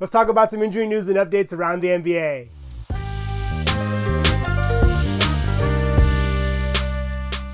Let's talk about some injury news and updates around the NBA.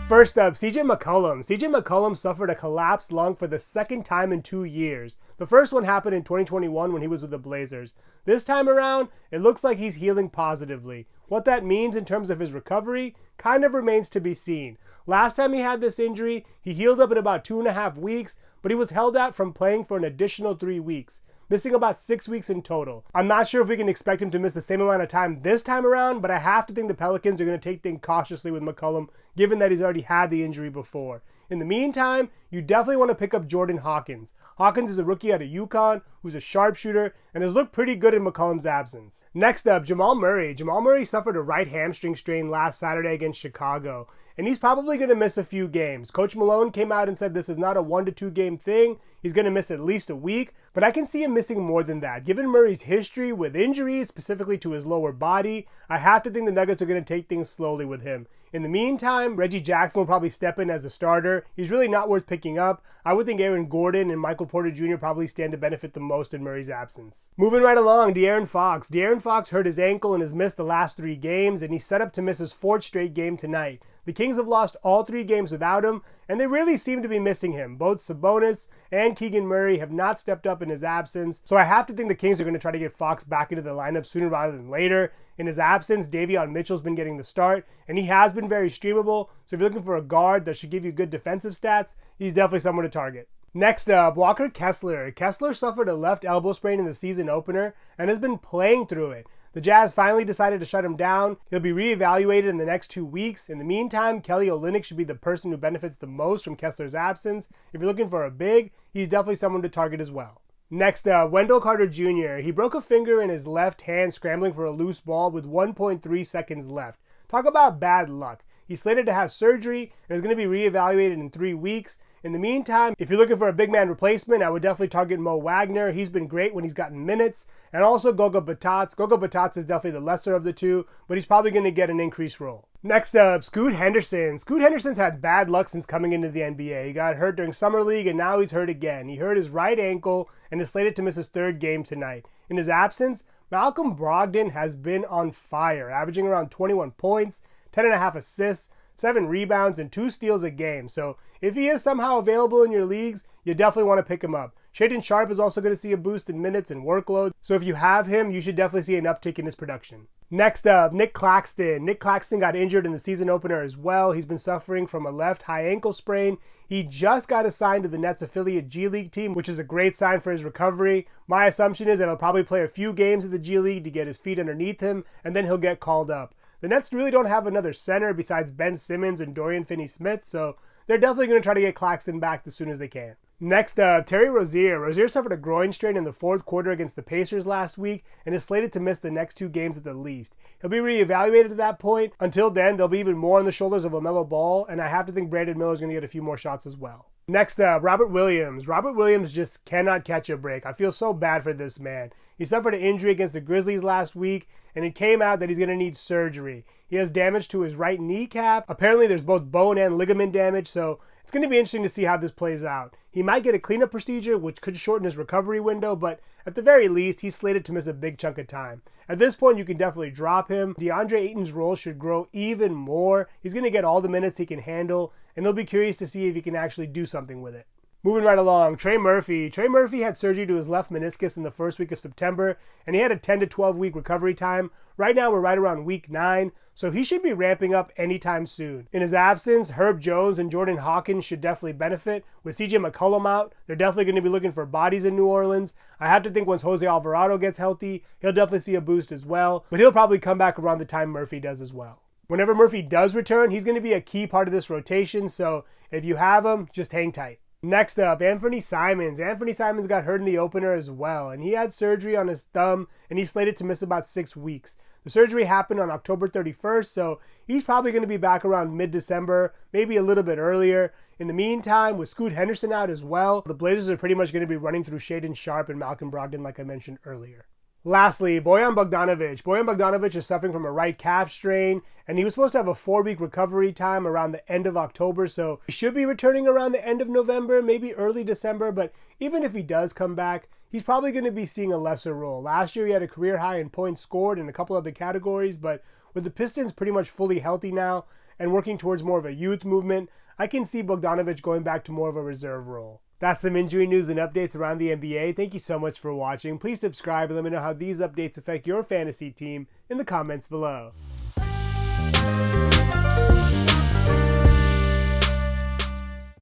First up, CJ McCullum. CJ McCullum suffered a collapsed lung for the second time in 2 years. The first one happened in 2021 when he was with the Blazers. This time around, it looks like he's healing positively. What that means in terms of his recovery kind of remains to be seen. Last time he had this injury, he healed up in about 2.5 weeks, but he was held out from playing for an additional 3 weeks, missing about 6 weeks in total. I'm not sure if we can expect him to miss the same amount of time this time around, but I have to think the Pelicans are going to take things cautiously with McCullum, given that he's already had the injury before. In the meantime, you definitely want to pick up Jordan Hawkins. Hawkins is a rookie out of UConn who's a sharpshooter and has looked pretty good in McCullum's absence. Next up, Jamal Murray. Jamal Murray suffered a right hamstring strain last Saturday against Chicago, and he's probably going to miss a few games. Coach Malone came out and said this is not a 1 to 2 game thing. He's going to miss at least a week, but I can see him missing more than that. Given Murray's history with injuries, specifically to his lower body, I have to think the Nuggets are going to take things slowly with him. In the meantime, Reggie Jackson will probably step in as a starter. He's really not worth picking up. I would think Aaron Gordon and Michael Porter Jr. probably stand to benefit the most in Murray's absence. Moving right along, DeAaron Fox. DeAaron Fox hurt his ankle and has missed the last 3 games, and he's set up to miss his 4th straight game tonight. The Kings have lost all 3 games without him, and they really seem to be missing him. Both Sabonis and Keegan Murray have not stepped up in his absence, so I have to think the Kings are going to try to get Fox back into the lineup sooner rather than later. In his absence, Davion Mitchell's been getting the start, and he has been very streamable, so if you're looking for a guard that should give you good defensive stats, he's definitely someone to target. Next up, Walker Kessler. Kessler suffered a left elbow sprain in the season opener and has been playing through it. The Jazz finally decided to shut him down. He'll be reevaluated in the next 2 weeks. In the meantime, Kelly Olynyk should be the person who benefits the most from Kessler's absence. If you're looking for a big, he's definitely someone to target as well. Next up, Wendell Carter Jr. He broke a finger in his left hand scrambling for a loose ball with 1.3 seconds left. Talk about bad luck. He's slated to have surgery and is going to be reevaluated in 3 weeks. In the meantime, if you're looking for a big man replacement, I would definitely target Mo Wagner. He's been great when he's gotten minutes. And also Goga Batats. Goga Batats is definitely the lesser of the two, but he's probably going to get an increased role. Next up, Scoot Henderson. Scoot Henderson's had bad luck since coming into the NBA. He got hurt during Summer League and now he's hurt again. He hurt his right ankle and is slated to miss his 3rd game tonight. In his absence, Malcolm Brogdon has been on fire, averaging around 21 points, 10.5 assists, 7 rebounds, and 2 steals a game. So if he is somehow available in your leagues, you definitely want to pick him up. Shaedon Sharpe is also going to see a boost in minutes and workload. So if you have him, you should definitely see an uptick in his production. Next up, Nick Claxton. Nick Claxton got injured in the season opener as well. He's been suffering from a left high ankle sprain. He just got assigned to the Nets affiliate G League team, which is a great sign for his recovery. My assumption is that he'll probably play a few games of the G League to get his feet underneath him, and then he'll get called up. The Nets really don't have another center besides Ben Simmons and Dorian Finney-Smith, so they're definitely going to try to get Claxton back as soon as they can. Next up, Terry Rozier. Rozier suffered a groin strain in the 4th quarter against the Pacers last week and is slated to miss the next 2 games at the least. He'll be reevaluated at that point. Until then, there'll be even more on the shoulders of LaMelo Ball, and I have to think Brandon Miller's going to get a few more shots as well. Next up, Robert Williams. Robert Williams just cannot catch a break. I feel so bad for this man. He suffered an injury against the Grizzlies last week, and it came out that he's going to need surgery. He has damage to his right kneecap. Apparently, there's both bone and ligament damage, so it's going to be interesting to see how this plays out. He might get a cleanup procedure, which could shorten his recovery window, but at the very least, he's slated to miss a big chunk of time. At this point, you can definitely drop him. DeAndre Ayton's role should grow even more. He's going to get all the minutes he can handle, and he'll be curious to see if he can actually do something with it. Moving right along, Trey Murphy. Trey Murphy had surgery to his left meniscus in the first week of September, and he had a 10 to 12 week recovery time. Right now, we're right around week 9, so he should be ramping up anytime soon. In his absence, Herb Jones and Jordan Hawkins should definitely benefit. With CJ McCullum out, they're definitely going to be looking for bodies in New Orleans. I have to think once Jose Alvarado gets healthy, he'll definitely see a boost as well, but he'll probably come back around the time Murphy does as well. Whenever Murphy does return, he's going to be a key part of this rotation, so if you have him, just hang tight. Next up, Anthony Simons. Anthony Simons got hurt in the opener as well, and he had surgery on his thumb, and he's slated to miss about 6 weeks. The surgery happened on October 31st, so he's probably going to be back around mid-December, maybe a little bit earlier. In the meantime, with Scoot Henderson out as well, the Blazers are pretty much going to be running through Shaedon Sharpe and Malcolm Brogdon like I mentioned earlier. Lastly, Bojan Bogdanovic. Bojan Bogdanovic is suffering from a right calf strain, and he was supposed to have a 4-week recovery time around the end of October, so he should be returning around the end of November, maybe early December, but even if he does come back, he's probably going to be seeing a lesser role. Last year he had a career high in points scored in a couple other categories, but with the Pistons pretty much fully healthy now and working towards more of a youth movement, I can see Bogdanović going back to more of a reserve role. That's some injury news and updates around the NBA. Thank you so much for watching. Please subscribe and let me know how these updates affect your fantasy team in the comments below.